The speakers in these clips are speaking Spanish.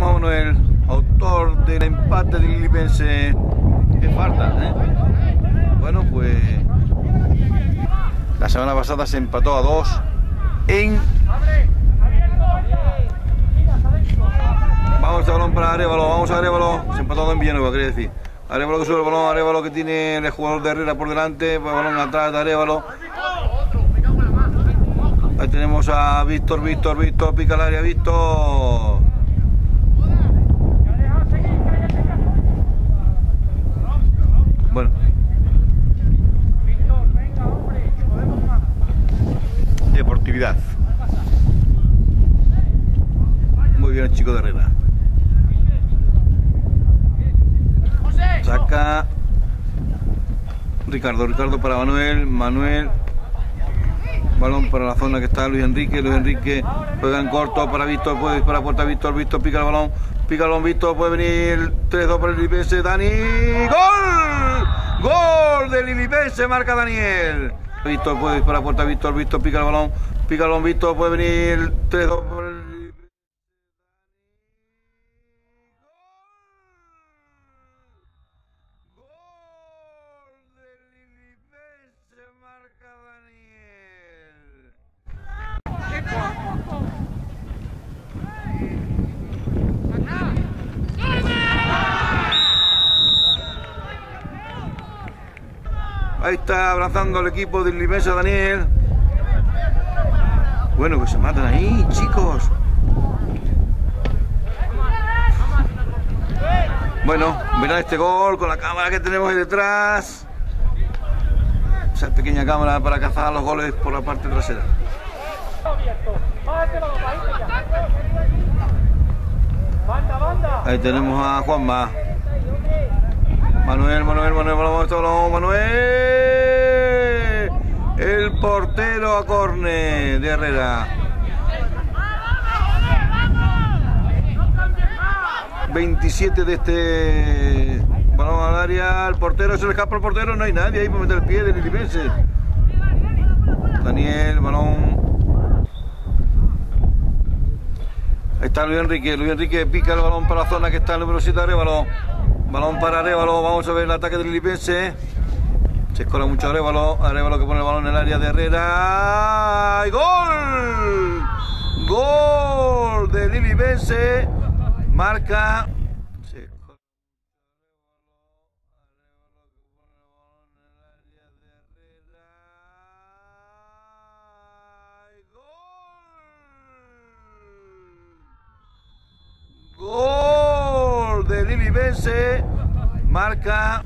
tenemos a Manuel, autor del empate del Lilipense. Qué falta, ¿eh? Bueno, pues la semana pasada se empató a 2 en... Vamos este balón para Arévalo, vamos a Arévalo. Se empató en Villanueva, quería decir. Arévalo que sube el balón, Arévalo que tiene el jugador de Herrera por delante, pues balón atrás de Arévalo. Ahí tenemos a Víctor, pica el área, Víctor. Bueno. Deportividad. Muy bien el chico de Herrera. Saca Ricardo para Manuel. Balón para la zona que está Luis Enrique juega en corto para Víctor, puede disparar a puerta Víctor, pica el balón Víctor, puede venir 3-2 para el Lilipense, Dani, ¡gol del Lilipense! Marca Daniel. Víctor puede disparar a puerta Víctor, pica el balón Víctor, puede venir 3-2 por el... Ahí está abrazando al equipo del Lilipense Daniel. Bueno, que se matan ahí, chicos. Bueno, mirad este gol con la cámara que tenemos ahí detrás. Esa pequeña cámara para cazar los goles por la parte trasera. Ahí tenemos a Juanma. Manuel, el portero a córner de Herrera. 27 de este balón al área, el portero se le escapa al portero, no hay nadie ahí para meter el pie del Lilipense. Daniel, balón. Ahí está Luis Enrique pica el balón para la zona que está el número 7 de Arévalo. Balón para Arévalo, vamos a ver el ataque del Lilipense. Se escola mucho Arévalo que pone el balón en el área de Herrera. ¡Y gol! ¡Gol del Lilipense! Marca. Gol del Lilipense. Marca.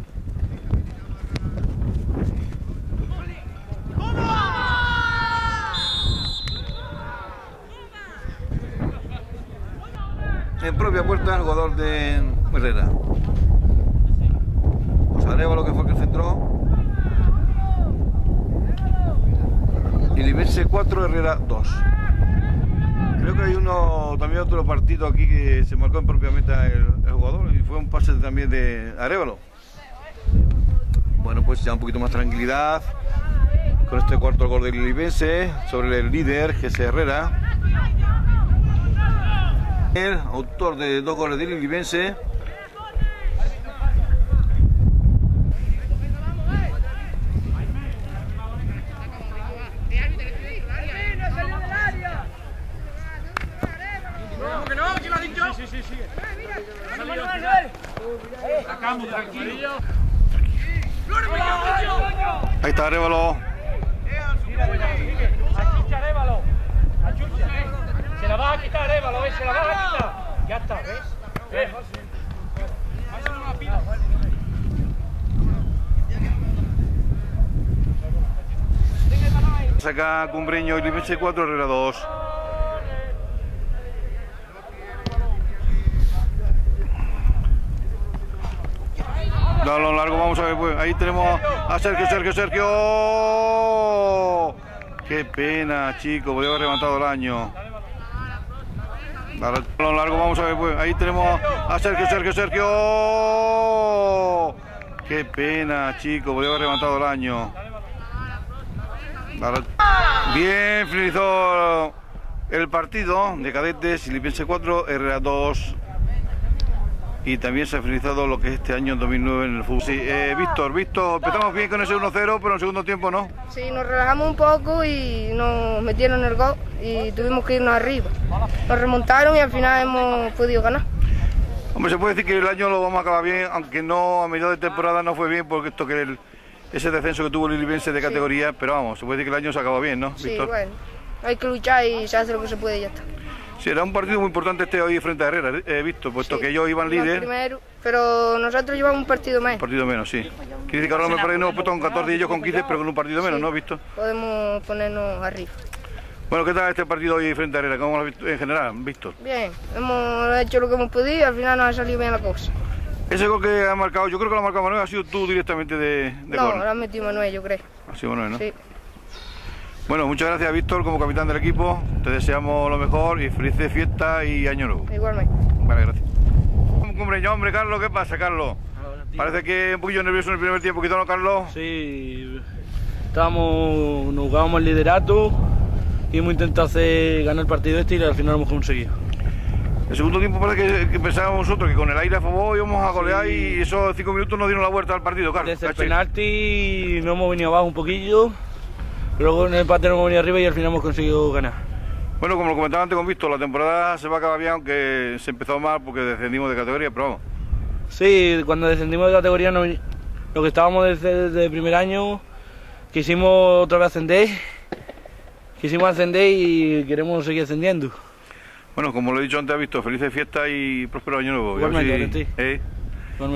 En propia puerta el jugador de Herrera. Pues Arévalo que fue el que centró. Lilipense 4, Herrera 2. Creo que hay también otro partido aquí que se marcó en propia meta el jugador y fue un pase también de Arévalo. Bueno, pues ya un poquito más tranquilidad con este cuarto gol del Lilipense sobre el líder, que es Herrera. El autor de 2 goles del Lilipense. Ahí está Arévalo. Se la vas a quitar, Arévalo, se la vas a quitar. Ya está, ¿ves? Saca Cumbreño, Lilipense 4, Herrera 2. Balón largo, vamos a ver, pues ahí tenemos a Sergio. Qué pena, chicos, podría haber rematado el año. Balón largo, vamos a ver, pues ahí tenemos a Sergio. Qué pena, chicos, podría haber rematado el año. Bien, finalizó el partido de cadetes. Lilipense 4, Herrera 2. y también se ha finalizado lo que es este año 2009 en el fútbol. Sí, Víctor, empezamos bien con ese 1-0, pero en el segundo tiempo no. Sí, nos relajamos un poco y nos metieron el gol y tuvimos que irnos arriba. Nos remontaron y al final hemos podido ganar. Hombre, se puede decir que el año lo vamos a acabar bien, aunque no a mediados de temporada no fue bien, porque esto que ese descenso que tuvo el Lilibense de categoría, pero vamos, se puede decir que el año se acabó bien, ¿no, Sí, Víctor? bueno, hay que luchar y se hace lo que se puede y ya está. Sí, era un partido muy importante este hoy frente a Herrera, Víctor, puesto Sí, que ellos iban líder. Primero, pero nosotros llevamos un partido menos. Un partido menos, sí. Quiere decir que ahora me parece que no hemos puesto con 14 y ellos con 15, pero con un partido menos, ¿no, Víctor? Podemos ponernos arriba. Bueno, ¿qué tal este partido hoy frente a Herrera? ¿Cómo lo has visto en general, Víctor? Bien, hemos hecho lo que hemos podido y al final nos ha salido bien la cosa. Ese gol que ha marcado, yo creo que lo ha marcado Manuel, ha sido tú directamente de No, córner. lo ha metido Manuel, yo creo. Ha sido Manuel, ¿no? Sí. Bueno, muchas gracias, Víctor, como capitán del equipo. Te deseamos lo mejor y felices fiestas y año nuevo. Igualmente. Vale, gracias. Hombre, Carlos, ¿qué pasa, Carlos? Parece que un poquillo nervioso en el primer tiempo, ¿quizá no, Carlos? Sí, nos jugábamos el liderato y hemos intentado ganar el partido y al final lo hemos conseguido. El segundo tiempo parece que pensábamos nosotros que con el aire a favor íbamos a golear y esos 5 minutos nos dieron la vuelta al partido, Carlos. Desde el penalti no hemos venido abajo un poquillo, luego en el empate no hemos venido arriba y al final hemos conseguido ganar. Bueno, como lo comentaba antes con Víctor, la temporada se va a acabar bien, aunque se empezó mal porque descendimos de categoría, pero vamos. Sí, cuando descendimos de categoría, lo que estábamos desde el primer año, quisimos otra vez ascender, y queremos seguir ascendiendo. Bueno, como lo he dicho antes, ha visto, felices fiestas y próspero año nuevo. Igualmente,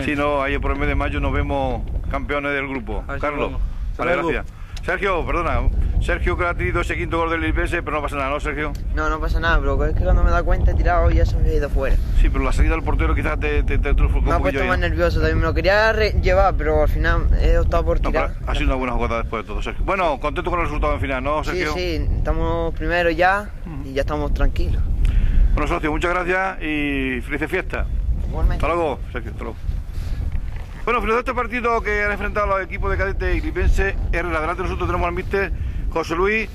Si no, ayer por el mes de mayo nos vemos campeones del grupo. Carlos, vale, gracias. Sergio, perdona, Sergio que ha tenido ese quinto gol del Lilibense, pero no pasa nada, ¿no, Sergio? No pasa nada, pero es que cuando me he dado cuenta he tirado y ya se me ha ido fuera. Sí, pero la salida del portero quizás te trufó un poquillo. Me ha puesto más nervioso, también me lo quería llevar, pero al final he optado por tirar. Ha sido una buena jugada después de todo, Sergio. Bueno, contento con el resultado en final, ¿no, Sergio? Sí, estamos primero ya y ya estamos tranquilos. Bueno, socio, muchas gracias y felices fiestas. Igualmente. Hasta luego, Sergio, hasta luego. Bueno, finalizado este partido que han enfrentado los equipos de cadete y Lilibense, Herrera. Delante nosotros tenemos al míster José Luis.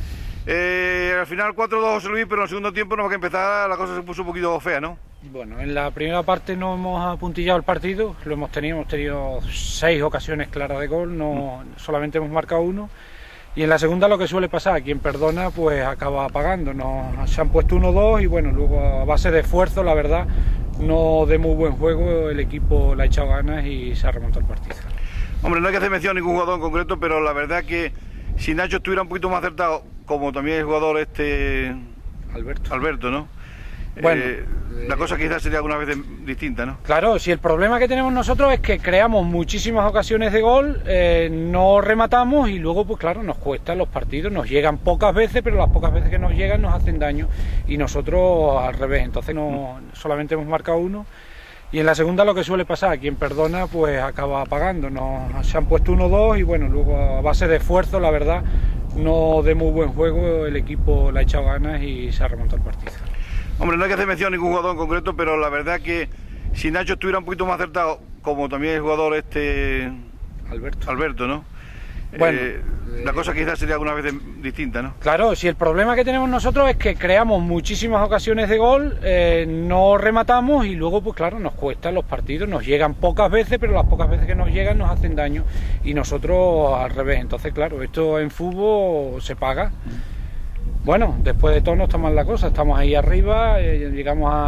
Al final 4-2 José Luis, pero en el segundo tiempo, nada más que empezar, la cosa se puso un poquito fea, ¿no? Bueno, en la primera parte no hemos apuntillado el partido, hemos tenido 6 ocasiones claras de gol, no solamente hemos marcado 1. Y en la segunda lo que suele pasar, quien perdona pues acaba pagando. Se han puesto 1-2 y bueno, luego a base de esfuerzo, la verdad, no de muy buen juego, el equipo le ha echado ganas y se ha remontado el partido. Hombre, no hay que hacer mención a ningún jugador en concreto, pero la verdad que si Nacho estuviera un poquito más acertado, como también el jugador Alberto, ¿no? Bueno, la cosa quizás sería alguna vez distinta, ¿no? Claro, si el problema que tenemos nosotros es que creamos muchísimas ocasiones de gol, no rematamos y luego, pues claro, nos cuestan los partidos, nos llegan pocas veces, pero las pocas veces que nos llegan nos hacen daño y nosotros al revés, entonces no solamente hemos marcado 1 y en la segunda lo que suele pasar, quien perdona pues acaba pagando, se han puesto 1-2 y bueno, luego a base de esfuerzo, la verdad, no de muy buen juego, el equipo le ha echado ganas y se ha remontado el partido. Hombre, no hay que hacer mención a ningún jugador en concreto, pero la verdad que si Nacho estuviera un poquito más acertado, como también el jugador Alberto, ¿no? Bueno, la cosa quizás sería alguna vez distinta, ¿no? Claro, si el problema que tenemos nosotros es que creamos muchísimas ocasiones de gol, no rematamos y luego, pues claro, nos cuestan los partidos, nos llegan pocas veces, pero las pocas veces que nos llegan nos hacen daño y nosotros al revés. Entonces, claro, esto en fútbol se paga. Bueno, después de todo no está mal la cosa, estamos ahí arriba,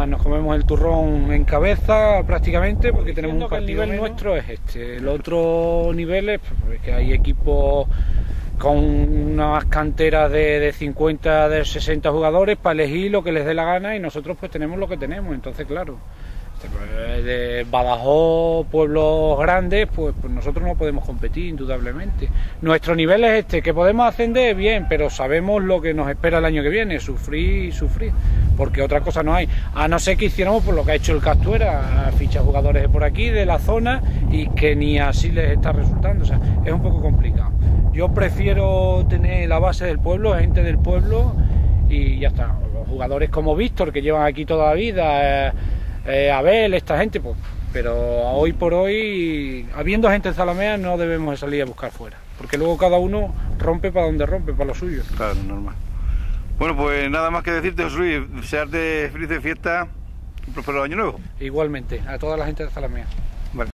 nos comemos el turrón en cabeza prácticamente porque tenemos un partido. El nivel nuestro es este, el otro nivel es que hay equipos con unas canteras de 50, de 60 jugadores para elegir lo que les dé la gana y nosotros pues tenemos lo que tenemos, entonces claro, de Badajoz, pueblos grandes, pues nosotros no podemos competir indudablemente. Nuestro nivel es este, que podemos ascender bien, pero sabemos lo que nos espera el año que viene, sufrir, porque otra cosa no hay, a no ser que hiciéramos por lo que ha hecho el Castuera, ficha jugadores de por aquí, de la zona, y que ni así les está resultando, o sea, es un poco complicado. Yo prefiero tener la base del pueblo, gente del pueblo, y ya está. Los jugadores como Víctor, que llevan aquí toda la vida, Abel, esta gente, pues, pero hoy por hoy, habiendo gente en Zalamea, no debemos de salir a buscar fuera, porque luego cada uno rompe para donde rompe, para lo suyo. Claro, normal. Bueno, pues nada más que decirte, José Luis, desearte felices fiestas un próspero año nuevo. Igualmente, a toda la gente de Zalamea.